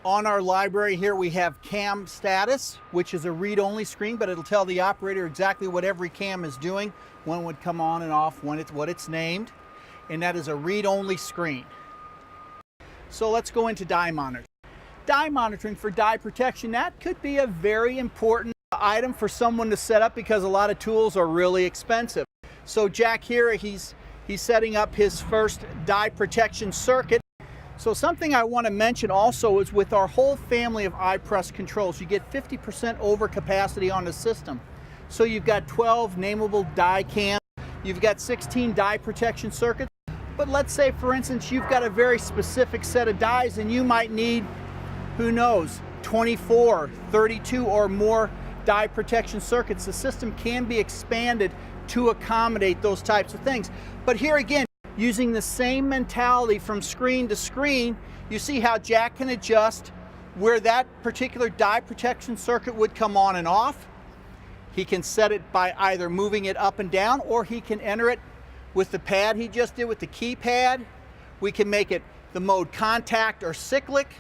On our library here we have cam status, which is a read-only screen, but it'll tell the operator exactly what every cam is doing, when it would come on and off, what it's named, and that is a read-only screen. So let's go into die monitoring. Die monitoring for die protection, that could be a very important item for someone to set up because a lot of tools are really expensive. So Jack here, he's setting up his first die protection circuit. So something I want to mention also is with our whole family of iPress controls, you get 50% overcapacity on the system. So you've got 12 nameable die cams, you've got 16 die protection circuits, but let's say for instance you've got a very specific set of dies and you might need, who knows, 24, 32 or more die protection circuits. The system can be expanded to accommodate those types of things. But here again, using the same mentality from screen to screen, you see how Jack can adjust where that particular die protection circuit would come on and off. He can set it by either moving it up and down, or he can enter it with the pad he just did with the keypad. We can make it the mode contact or cyclic.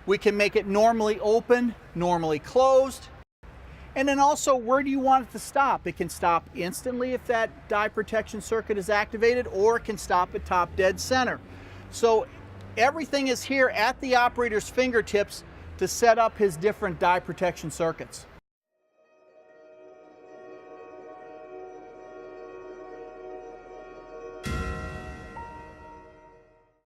We can make it normally open, normally closed. And then also, where do you want it to stop? It can stop instantly if that die protection circuit is activated, or it can stop at top dead center. So everything is here at the operator's fingertips to set up his different die protection circuits.